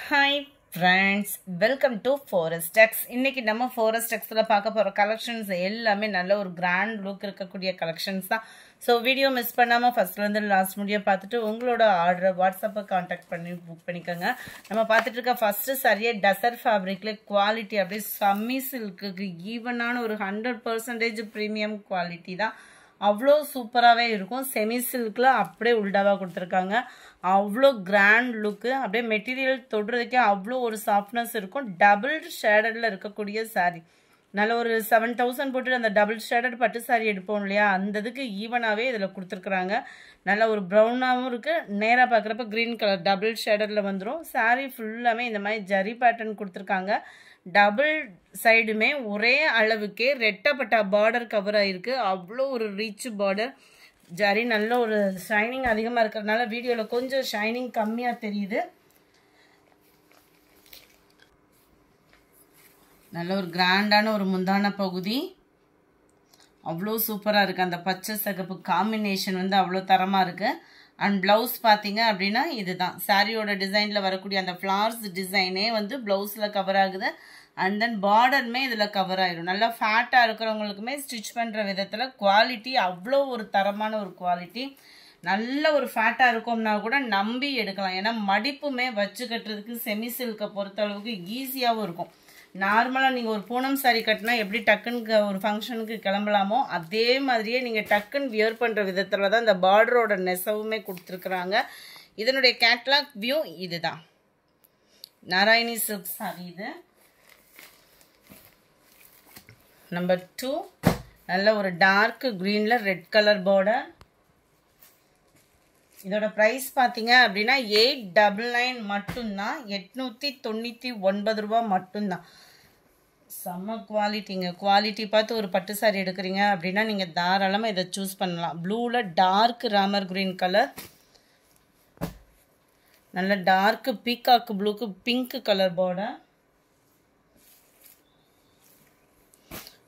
Hi friends, welcome to Forex. இன்னைக்கு நம்ம Forex-ல பார்க்க போற கலெக்ஷன்ஸ் எல்லாமே நல்ல ஒரு கிராண்ட் லுக் இருக்கக்கூடிய கலெக்ஷன்ஸ் தான். ஸோ வீடியோ மிஸ் பண்ணாம ஃபர்ஸ்ட்ல இருந்து லாஸ்ட் முடிய பார்த்துட்டு உங்களோட ஆர்டர் வாட்ஸ்அப்பை கான்டாக்ட் பண்ணி புக் பண்ணிக்கோங்க. நம்ம பார்த்துட்டு இருக்க ஃபர்ஸ்ட் சரியே டசர் ஃபேப்ரிக்ல குவாலிட்டி அப்படியே சம்மி சில்க்கு ஈவனான ஒரு 100% ப்ரீமியம் குவாலிட்டி தான். அவ்வளோ சூப்பராகவே இருக்கும். செமி சில்கில் அப்படியே உல்டாவாக கொடுத்துருக்காங்க. அவ்வளோ கிராண்ட் லுக்கு, அப்படியே மெட்டீரியல் தொடுறதுக்கே அவ்வளோ ஒரு சாஃப்ட்னஸ் இருக்கும். டபுள் ஷேடடில் இருக்கக்கூடிய சாரீ, நல்ல ஒரு 7000 போட்டு அந்த டபுள் ஷேடட் பட்டு சாரீ எடுப்போம் இல்லையா, அந்த இதுக்கு ஈவனாகவே இதில் கொடுத்துருக்குறாங்க. நல்ல ஒரு ப்ரௌனாகவும் இருக்குது. நேராக பார்க்குறப்ப க்ரீன் கலர் டபுள் ஷேடடில் வந்துடும். சாரீ ஃபுல்லாமே இந்த மாதிரி ஜரி பேட்டர்ன் கொடுத்துருக்காங்க. டபுள் சைடுமே ஒரே அளவுக்கே ரெட்டப்பட்ட பார்டர் கவர் ஆயிருக்கு. அவ்வளோ ஒரு ரிச் பார்டர். ஜரி நல்ல ஒரு ஷைனிங் அதிகமாக இருக்கிறதுனால வீடியோவில் கொஞ்சம் ஷைனிங் கம்மியாக தெரியுது. நல்ல ஒரு கிராண்டான ஒரு முந்தான பகுதி, அவ்வளோ சூப்பராக இருக்குது. அந்த பச்சை சகப்பு காம்பினேஷன் வந்து அவ்வளோ தரமாக இருக்குது. அண்ட் ப்ளவுஸ் பார்த்தீங்க அப்படின்னா இதுதான் சாரியோட டிசைனில் வரக்கூடிய அந்த ஃப்ளார்ஸ் டிசைனே வந்து ப்ளவுஸில் கவர் ஆகுது. அண்ட் தென் பார்டருமே இதில் கவர் ஆகிடும். நல்லா ஃபேட்டாக இருக்கிறவங்களுக்குமே ஸ்டிச் பண்ணுற விதத்தில் குவாலிட்டி அவ்வளோ ஒரு தரமான ஒரு குவாலிட்டி. நல்ல ஒரு ஃபேட்டாக இருக்கோம்னா கூட நம்பி எடுக்கலாம். ஏன்னா மடிப்புமே வச்சு கட்டுறதுக்கு செமி சில்கை பொறுத்த அளவுக்கு ஈஸியாகவும் இருக்கும். நார்மலாக நீங்கள் ஒரு பூனம் சாரி கட்டினா எப்படி டக்குன்னு ஒரு ஃபங்க்ஷனுக்கு கிளம்பலாமோ அதே மாதிரியே நீங்கள் டக்குன்னு வியர் பண்ணுற விதத்தில் தான் இந்த பார்டரோட நெசவுமே கொடுத்துருக்குறாங்க. இதனுடைய கேட்லாக் வியூ இதுதான். நாராயணி சில்க் சாரி இது. நம்பர் 2 நல்ல ஒரு டார்க் க்ரீனில் ரெட் கலர் பார்டர். இதோட ப்ரைஸ் பார்த்தீங்க அப்படின்னா 899 மட்டும்தான். 899 ரூபா மட்டும்தான். செம்ம குவாலிட்டிங்க. குவாலிட்டி பார்த்து ஒரு பட்டு சாரி எடுக்கிறீங்க அப்படின்னா நீங்கள் தாராளமாக இதை சூஸ் பண்ணலாம். ப்ளூவில் டார்க் ராமர் க்ரீன் கலர், நல்ல டார்க் பீகாக் ப்ளூக்கு பிங்க் கலர் பார்டர்.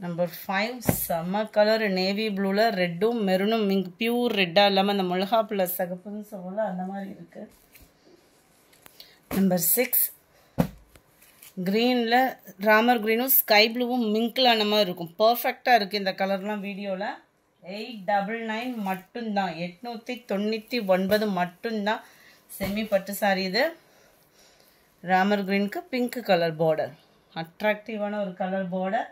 நம்பர் 5 செம்ம கலர் நேவி ப்ளூவில் ரெட்டும் மெரூனும் இங்கே பியூர் ரெட்டாக இல்லாமல் அந்த மிளகா ப்ளஸ் சகப்புன்னு சொல்லல அந்த மாதிரி இருக்குது. நம்பர் 6 க்ரீனில் ராமர் க்ரீனும் ஸ்கை ப்ளூவும் மிங்கிளான மாதிரி இருக்கும். பர்ஃபெக்டாக இருக்குது இந்த கலர்லாம் வீடியோவில். 899 மட்டும்தான். 899 மட்டும்தான். செமி பட்டு சாரி இது. ராமர் க்ரீனுக்கு பிங்க் கலர் பார்டர், அட்ராக்டிவான ஒரு கலர் பார்டர்.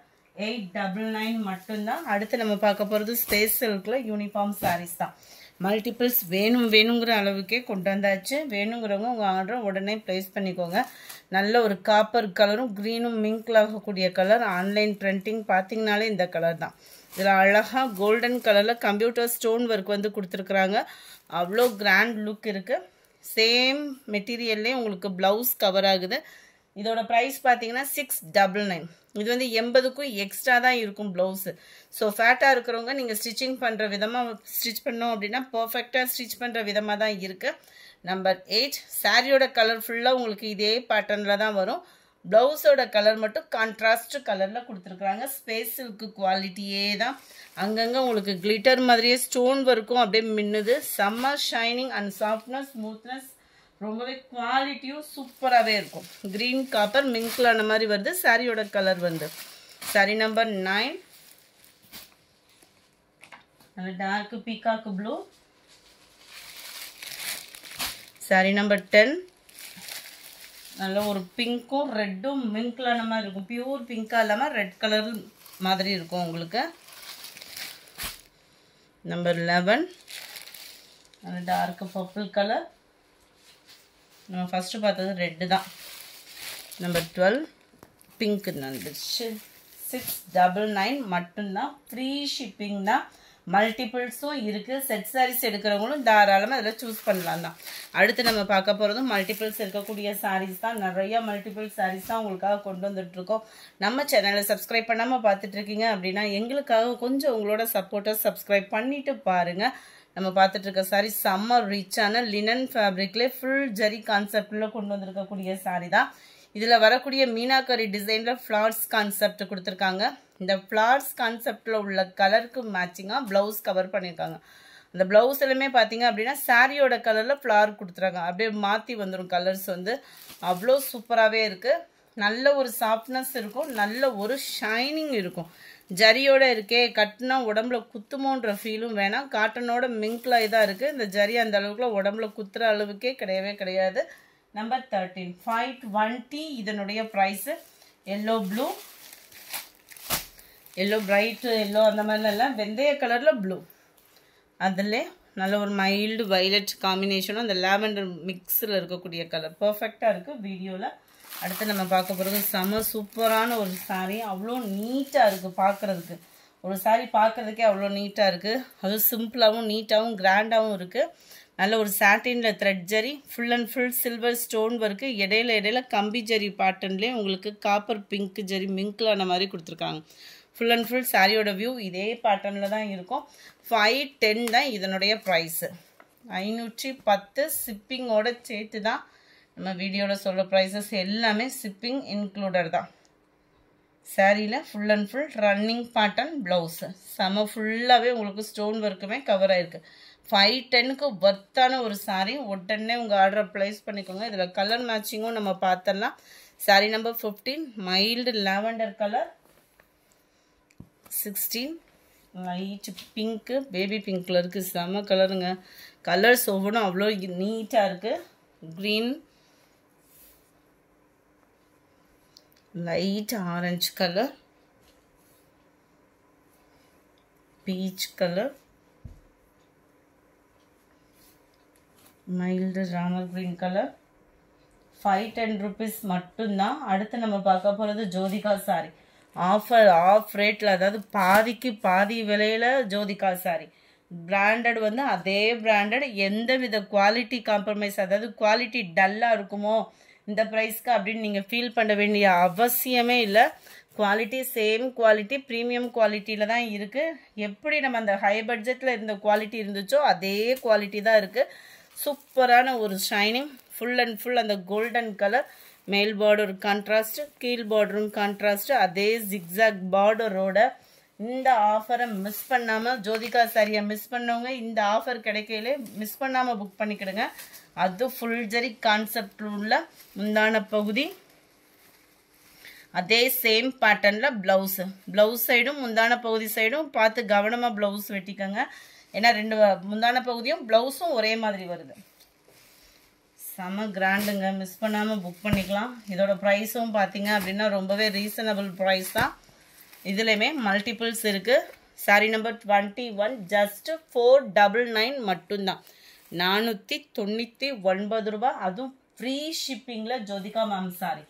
899 மட்டும்தான். அடுத்து நம்ம பார்க்க போகிறது ஸ்பேஸ் சில்கில் யூனிஃபார்ம் சாரீஸ் தான். மல்டிபிள்ஸ் வேணுங்கிற அளவுக்கே கொண்டு வந்தாச்சு. வேணுங்கிறவங்க உங்கள் ஆர்டரை உடனே ப்ளேஸ் பண்ணிக்கோங்க. நல்ல ஒரு காப்பர் கலரும் க்ரீனும் மிங்கிள் ஆகக்கூடிய கலர். ஆன்லைன் பிரிண்டிங் பார்த்தீங்கனாலே இந்த கலர் தான். இதில் அழகாக கோல்டன் கலரில் கம்ப்யூட்டர் ஸ்டோன் ஒர்க் வந்து கொடுத்துருக்குறாங்க. அவ்வளோ கிராண்ட் லுக் இருக்குது. சேம் மெட்டீரியல்லே உங்களுக்கு ப்ளவுஸ் கவர் ஆகுது. இதோட ப்ரைஸ் பார்த்தீங்கன்னா 699. இது வந்து 80க்கும் எக்ஸ்ட்ரா தான் இருக்கும் ப்ளவுஸு. ஸோ ஃபேட்டாக இருக்கிறவங்க நீங்கள் ஸ்டிச்சிங் பண்ணுற விதமாக ஸ்டிச் பண்ணோம் அப்படின்னா பர்ஃபெக்டாக ஸ்டிச் பண்ணுற விதமாக தான் இருக்குது. நம்பர் 8 சாரியோட கலர் ஃபுல்லாக உங்களுக்கு இதே பேட்டர்னில் தான் வரும். ப்ளவுஸோட கலர் மட்டும் கான்ட்ராஸ்ட் கலரில் கொடுத்துருக்குறாங்க. ஸ்பேஸ் சில்க்கு குவாலிட்டியே தான். அங்கங்கே உங்களுக்கு கிளிட்டர் மாதிரியே ஸ்டோன் ஒர்க்கும் அப்படியே மின்னுது. செம்ம ஷைனிங் அண்ட் சாஃப்ட்னஸ், ஸ்மூத்னஸ், ரொம்பவே குவாலிட்டியும் சூப்பராகவே இருக்கும். க்ரீன் காப்பர் மிங்கிளான மாதிரி வருது. சாரியோட கலர் வந்து சாரி நம்பர் 9 நல்ல dark peacock blue. Sari number 10 நல்ல ஒரு பிங்க்கும் ரெட்டும் மிங்கிளான மாதிரி இருக்கும். பியூர் பிங்காக இல்லாமல் ரெட் கலர் மாதிரி இருக்கும் உங்களுக்கு. நம்பர் 11 நல்ல டார்க் பர்பிள் கலர். நம்ம ஃபஸ்ட்டு பார்த்தது ரெட்டு தான். நம்பர் 12 பிங்க் வந்துடுச்சு. 699 மட்டும்தான். ஃப்ரீ ஷிப்பிங் தான். மல்டிபிள்ஸும் இருக்குது. செட் சாரீஸ் எடுக்கிறவங்களும் தாராளமாக அதில் சூஸ் பண்ணலாம் தான். அடுத்து நம்ம பார்க்க போகிறதும் மல்டிபிள்ஸ் இருக்கக்கூடிய சாரீஸ் தான். நிறையா மல்டிபிள் சாரீஸ் தான் உங்களுக்காக கொண்டு வந்துட்டுருக்கோம். நம்ம சேனலை சப்ஸ்கிரைப் பண்ணாமல் பார்த்துட்ருக்கீங்க அப்படின்னா எங்களுக்காக கொஞ்சம் உங்களோட சப்போர்ட்டை சப்ஸ்கிரைப் பண்ணிவிட்டு பாருங்கள். நம்ம பார்த்துட்டு இருக்க சாரி செம்ம ரிச்சான லினன் ஃபேப்ரிக்ல ஃபுல் ஜரி கான்செப்டில் கொண்டு வந்திருக்கக்கூடிய சாரி தான். இதில் வரக்கூடிய மீனாக்கரி டிசைனில் ஃப்ளார்ஸ் கான்செப்ட் கொடுத்துருக்காங்க. இந்த ஃப்ளார்ஸ் கான்செப்டில் உள்ள கலருக்கு மேட்சிங்காக ப்ளவுஸ் கவர் பண்ணியிருக்காங்க. அந்த ப்ளவுஸ் எல்லாமே பார்த்தீங்க அப்படின்னா சாரியோட கலரில் ஃப்ளார் கொடுத்துறாங்க. அப்படியே மாற்றி வந்துடும் கலர்ஸ் வந்து. அவ்வளோ சூப்பராகவே இருக்குது. நல்ல ஒரு சாஃப்ட்னஸ் இருக்கும், நல்ல ஒரு ஷைனிங் இருக்கும். ஜரியோட இருக்கே, கட்டினா உடம்புல குத்துமோன்ற ஃபீலும் வேணாம். காட்டனோட மிங்க்லாய் தான் இருக்குது. இந்த ஜரி அந்த அளவுக்குலாம் உடம்புல குத்துற அளவுக்கே கிடையவே கிடையாது. நம்பர் 13 520. இதனுடைய price yellow blue, yellow bright yellow அந்த மாதிரிலாம் வெந்தய கலரில் ப்ளூ, அதில் நல்ல ஒரு மைல்டு வைலட் காம்பினேஷனும் அந்த லாவெண்டர் மிக்ஸில் இருக்கக்கூடிய கலர் பர்ஃபெக்டாக இருக்குது வீடியோவில். அடுத்து நம்ம பார்க்க போகிறது செம சூப்பரான ஒரு சாரீ. அவ்வளோ நீட்டாக இருக்குது பார்க்குறதுக்கு. ஒரு சாரீ பார்க்குறதுக்கே அவ்வளோ நீட்டாக இருக்குது. அதுவும் சிம்பிளாகவும் நீட்டாகவும் கிராண்டாகவும் இருக்குது. நல்ல ஒரு சாட்டினில் thread zari, full and full silver stone work, இடையில கம்பி ஜரி பேட்டர்ன்லேயே உங்களுக்கு காப்பர் பிங்க் ஜரி மிங்க்லான மாதிரி கொடுத்துருக்காங்க. ஃபுல் அண்ட் ஃபுல் சாரியோட வியூ இதே பேட்டர்னில் தான் இருக்கும். 510 தான் இதனுடைய ப்ரைஸு. 510 ஷிப்பிங்கோட சேர்த்து தான் நம்ம வீடியோவில் சொல்கிற ப்ரைஸஸ் எல்லாமே ஷிப்பிங் இன்க்ளூடட் தான். சாரியில் full and full running pattern blouse செம ஃபுல்லாகவே உங்களுக்கு ஸ்டோன் ஒர்க்குமே கவர் ஆகிருக்கு. 510க்கு ஒர்த்தான ஒரு சாரீ. உடனே உங்கள் ஆர்டரை ப்ளேஸ் பண்ணிக்கோங்க. இதில் கலர் மேட்சிங்கும் நம்ம பார்த்துடலாம். Sari number 15 mild lavender colour, 16 light pink, baby பிங்க்கில் இருக்குது. செம கலருங்க. கலர்ஸ் ஒவ்வொன்றும் அவ்வளோ நீட்டாக இருக்குது. Green, light orange colour, peach colour, mild Ramar green colour. 510 rupees மட்டும்தான். அடுத்து நம்ம பார்க்க போகிறது ஜோதிகா சாரி. ஆஃப் ரேட்டில், அதாவது பாதிக்கு பாதி விலையில் ஜோதிகா சாரி. பிராண்டட் வந்து அதே பிராண்டட், எந்த வித குவாலிட்டி காம்ப்ரமைஸ், அதாவது குவாலிட்டி டல்லாக இருக்குமோ இந்த ப்ரைஸ்க்கு அப்படின்னு நீங்கள் ஃபீல் பண்ண வேண்டிய அவசியமே இல்லை. குவாலிட்டி சேம் குவாலிட்டி, ப்ரீமியம் குவாலிட்டியில் தான் இருக்குது. எப்படி நம்ம அந்த ஹை பட்ஜெட்டில் இருந்த குவாலிட்டி இருந்துச்சோ அதே குவாலிட்டி தான் இருக்குது. சூப்பரான ஒரு ஷைனிங், ஃபுல் அண்ட் ஃபுல் அந்த கோல்டன் கலர். மேல் பார்டர் கான்ட்ராஸ்ட், கீழ் பார்டரும் கான்ட்ராஸ்ட், அதே ஜிக்ஸாக் பார்டரோட. இந்த ஆஃபரை மிஸ் பண்ணாமல், ஜோதிகா சாரியை மிஸ் பண்ணவங்க இந்த ஆஃபர் கிடைக்கையிலே மிஸ் பண்ணாமல் புக் பண்ணிக்கிடுங்க. அது ஃபுல் ஜரி கான்செப்ட் உள்ள முந்தான பகுதி, அதே சேம் பேட்டர்னில் ப்ளவுஸு. ப்ளவுஸ் சைடும் முந்தான பகுதி சைடும் பார்த்து கவனமாக ப்ளவுஸ் வெட்டிக்கோங்க. ஏன்னா ரெண்டு முந்தான பகுதியும் ப்ளவுஸும் ஒரே மாதிரி வருது. செம கிராண்டுங்க, மிஸ் பண்ணாமல் புக் பண்ணிக்கலாம். இதோட ப்ரைஸும் பார்த்தீங்க அப்படின்னா ரொம்பவே ரீசனபிள் ப்ரைஸ் தான். இதுலேயுமே மல்டிபிள்ஸ் இருக்குது. சாரி நம்பர் 21 ஜஸ்ட் 499 மட்டும்தான். 499 ரூபா, அதுவும் ஃப்ரீ ஷிப்பிங்கில் ஜோதிகா மேம் சாரி.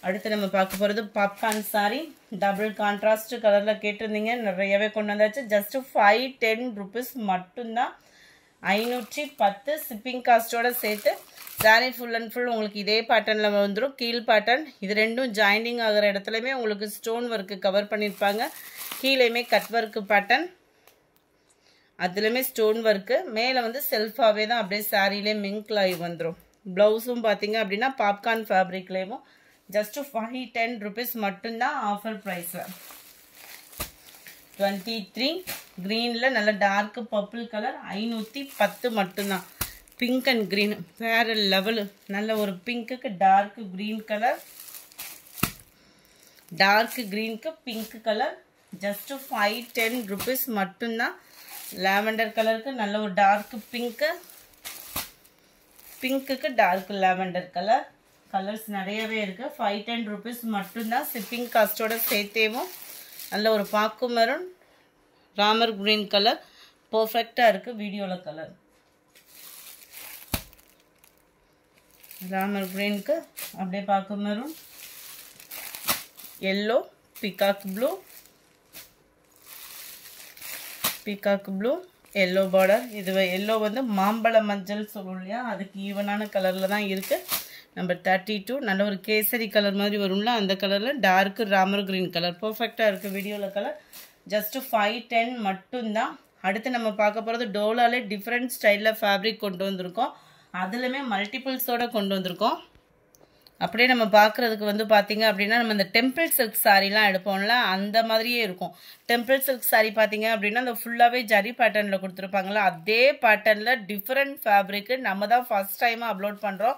அடுத்து நம்ம பார்க்க போகிறது பாப்கார்ன் சாரி. டபுள் கான்ட்ராஸ்ட் கலரில் கேட்டிருந்தீங்க, நிறையவே கொண்டு வந்தாச்சு. ஜஸ்ட் 510 rupees மட்டும்தான். 510 ஷிப்பிங் காஸ்ட்டோட சேர்த்து. சாரி ஃபுல் அண்ட் ஃபுல் உங்களுக்கு இதே பேட்டர்னில் வந்துடும். கீழ் பேட்டர்ன், இது ரெண்டும் ஜாயிண்டிங் ஆகிற இடத்துலையுமே உங்களுக்கு ஸ்டோன் ஒர்க்கு கவர் பண்ணியிருப்பாங்க. கீழேயுமே கட் ஒர்க்கு பேட்டர்ன், அதுலேயுமே ஸ்டோன் ஒர்க்கு. மேலே வந்து செல்ஃபாகவே தான் அப்படியே சாரிலே மிங்க்லாகி வந்துடும். ப்ளவுஸும் பார்த்தீங்க அப்படின்னா பாப்கார்ன் ஃபேப்ரிக்லேயும். ஜஸ்ட்டு 510 rupees மட்டும்தான் ஆஃபர் ப்ரைஸில். 23 க்ரீனில் நல்ல டார்க்கு பர்பிள் கலர், 510 மட்டும்தான். பிங்க் அண்ட் க்ரீன் வேறு லெவலு. நல்ல ஒரு பிங்க்குக்கு டார்க்கு க்ரீன் கலர், டார்க்கு க்ரீனுக்கு பிங்க் கலர். ஜஸ்ட்டு 510 rupees மட்டும்தான். லாவெண்டர் கலருக்கு நல்ல ஒரு டார்க்கு பிங்க்கு, பிங்க்குக்கு டார்க்கு லாவெண்டர் கலர். கலர்ஸ் நிறையவே இருக்குது. 510 rupees மட்டும்தான். ஷிப்பிங் காஸ்ட்டோட சேர்த்தேவும் நல்ல ஒரு பாக்கு மெரூன், ராமர் க்ரீன் கலர் பர்ஃபெக்டாக இருக்குது. வீடியோவில் கலர் ராமர் க்ரீனுக்கு அப்படியே பாக்கு maroon, yellow, peacock blue, peacock blue, yellow border. இது எல்லோ வந்து மாம்பழ மஞ்சள் சொல்லுவோம் இல்லையா, அதுக்கு ஈவனான கலரில் தான் இருக்குது. நம்பர் 32 நல்ல ஒரு கேசரி கலர் மாதிரி வரும்ல, அந்த கலரில் டார்க்கு ராமர் க்ரீன் கலர் பர்ஃபெக்டாக இருக்குது. வீடியோவில் கலர் ஜஸ்ட்டு 510 மட்டும்தான். அடுத்து நம்ம பார்க்க போகிறது டோலாலே டிஃப்ரெண்ட் ஸ்டைலில் ஃபேப்ரிக் கொண்டு வந்திருக்கோம். அதுலேயுமே மல்டிபிள்ஸோடு கொண்டு வந்திருக்கோம். அப்படியே நம்ம பார்க்குறதுக்கு வந்து பார்த்தீங்க அப்படின்னா நம்ம இந்த டெம்பிள் சில்க் சாரீலாம் எடுப்போம்ல அந்த மாதிரியே இருக்கும். டெம்பிள் சில்க் சாரீ பார்த்தீங்க அப்படின்னா அந்த ஃபுல்லாகவே ஜரி பேட்டர்னில் கொடுத்துருப்பாங்களா அதே பேட்டர்னில் டிஃப்ரெண்ட் ஃபேப்ரிக்கு நம்ம தான் ஃபஸ்ட் டைமாக அப்லோட் பண்ணுறோம்.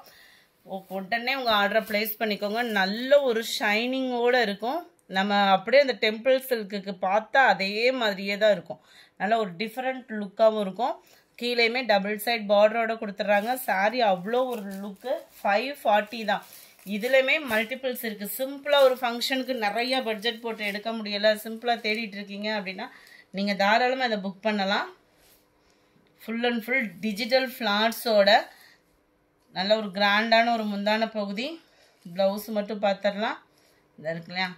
உடனே உங்கள் ஆர்டரை ப்ளேஸ் பண்ணிக்கோங்க. நல்ல ஒரு ஷைனிங்கோடு இருக்கும். நம்ம அப்படியே அந்த டெம்பிள் சில்க்குக்கு பார்த்தா அதே மாதிரியே தான் இருக்கும். நல்ல ஒரு டிஃப்ரெண்ட் லுக்காகவும் இருக்கும். கீழேயுமே டபுள் சைட் பார்டரோட கொடுத்துட்றாங்க. சாரீ அவ்வளோ ஒரு லுக்கு. 540 தான். இதுலையுமே மல்டிபிள்ஸ் இருக்குது. சிம்பிளாக ஒரு ஃபங்க்ஷனுக்கு நிறையா பட்ஜெட் போட்டு எடுக்க முடியலை, சிம்பிளாக தேடிட்டு இருக்கீங்க அப்படின்னா நீங்கள் தாராளமாக இதை புக் பண்ணலாம். ஃபுல் அண்ட் ஃபுல் டிஜிட்டல் ஃப்ளார்ஸோட நல்ல ஒரு கிராண்டான ஒரு முந்தான பகுதி. ப்ளவுஸ் மட்டும் பார்த்துடலாம். இதாக இருக்கு இல்லையா,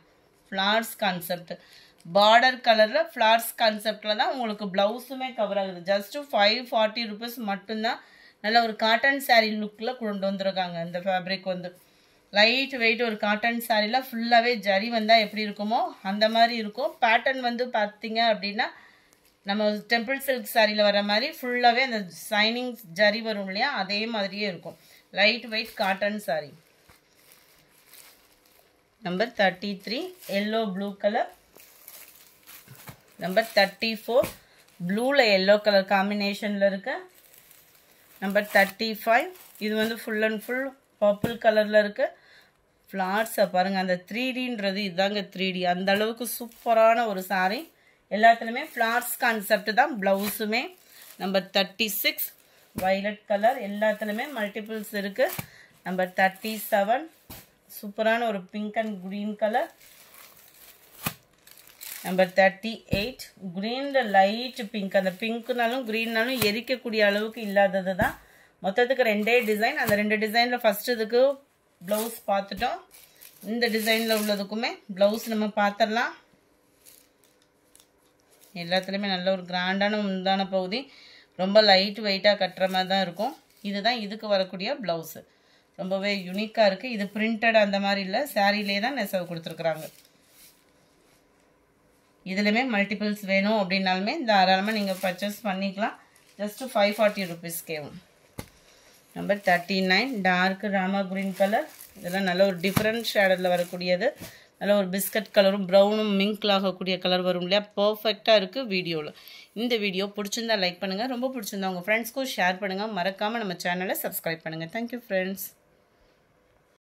ஃப்ளார்ஸ் கான்செப்ட், பார்டர் கலரில் ஃப்ளார்ஸ் கான்செப்டில் தான் உங்களுக்கு ப்ளவுஸுமே கவர் ஆகுது. ஜஸ்ட்டு 540 ருபீஸ் மட்டும்தான். நல்ல ஒரு காட்டன் சாரீ லுக்கில் கொண்டு வந்துருக்காங்க. இந்த ஃபேப்ரிக் வந்து லைட் வெயிட் ஒரு காட்டன் சாரியில் ஃபுல்லாகவே ஜரி வந்தால் எப்படி இருக்குமோ அந்த மாதிரி இருக்கும். பேட்டர்ன் வந்து பார்த்தீங்க அப்படின்னா நம்ம டெம்பிள் சில்க் சாரியில் வர மாதிரி ஃபுல்லாகவே அந்த சைனிங் ஜரி வரும் இல்லையா அதே மாதிரியே இருக்கும். Light weight cotton sari. Number 33 yellow blue colour. Number 34 ப்ளூவில் எல்லோ கலர் காம்பினேஷனில் இருக்கு. நம்பர் 35 இது வந்து ஃபுல் அண்ட் ஃபுல் பர்பிள் கலரில் இருக்குது. ஃப்ளார்ஸை பாருங்கள், அந்த 3Dன்றது இதுதாங்க 3D. அந்த அளவுக்கு சூப்பரான ஒரு சாரீ. எல்லாத்துலேயுமே ஃப்ளார்ஸ் கான்செப்ட் தான் ப்ளவுஸுமே. Number 36 violet colour. எல்லாத்துலேயுமே மல்டிபிள்ஸ் இருக்குது. நம்பர் 37 சூப்பரான ஒரு pink and green colour. Number 38 க்ரீனில் லைட் பிங்க். அந்த பிங்க்குனாலும் க்ரீன்னாலும் எரிக்கக்கூடிய அளவுக்கு இல்லாதது தான். மொத்தத்துக்கு 2 டிசைன். அந்த 2 டிசைனில் ஃபஸ்ட்டு இதுக்கு ப்ளவுஸ் பார்த்துட்டோம். இந்த டிசைனில் உள்ளதுக்குமே ப்ளவுஸ் நம்ம பார்த்துடலாம். எல்லாத்துலேயுமே நல்ல ஒரு கிராண்டான முந்தான பகுதி. ரொம்ப லைட் வெயிட்டாக கட்டுற மாதிரி தான் இருக்கும். இதுதான் இதுக்கு வரக்கூடிய ப்ளவுஸு. ரொம்பவே யூனிக்காக இருக்குது. இது பிரிண்டட் அந்த மாதிரி இல்லை, சாரீலே தான் நெசவு கொடுத்துருக்குறாங்க. இதுலையுமே மல்டிபிள்ஸ் வேணும் அப்படின்னாலுமே தாராளமாக நீங்கள் பர்ச்சேஸ் பண்ணிக்கலாம். ஜஸ்ட்டு 540 ருபீஸ்க்கேவும். Number 39 dark Rama green colour. இதெல்லாம் நல்ல ஒரு டிஃப்ரெண்ட் ஷேடரில் வரக்கூடியது. நல்ல ஒரு பிஸ்கட் கலரும் ப்ரௌனும் மிங்க்ல ஆகக்கூடிய கலர் வரும் இல்லையா, பர்ஃபெக்டாக இருக்குது வீடியோவில். இந்த வீடியோ பிடிச்சிருந்தா லைக் பண்ணுங்கள். ரொம்ப பிடிச்சிருந்தா உங்கள் ஃப்ரெண்ட்ஸ்க்கும் ஷேர் பண்ணுங்கள். மறக்காமல் நம்ம சேனலை சப்ஸ்கிரைப் பண்ணுங்கள். Thank you friends.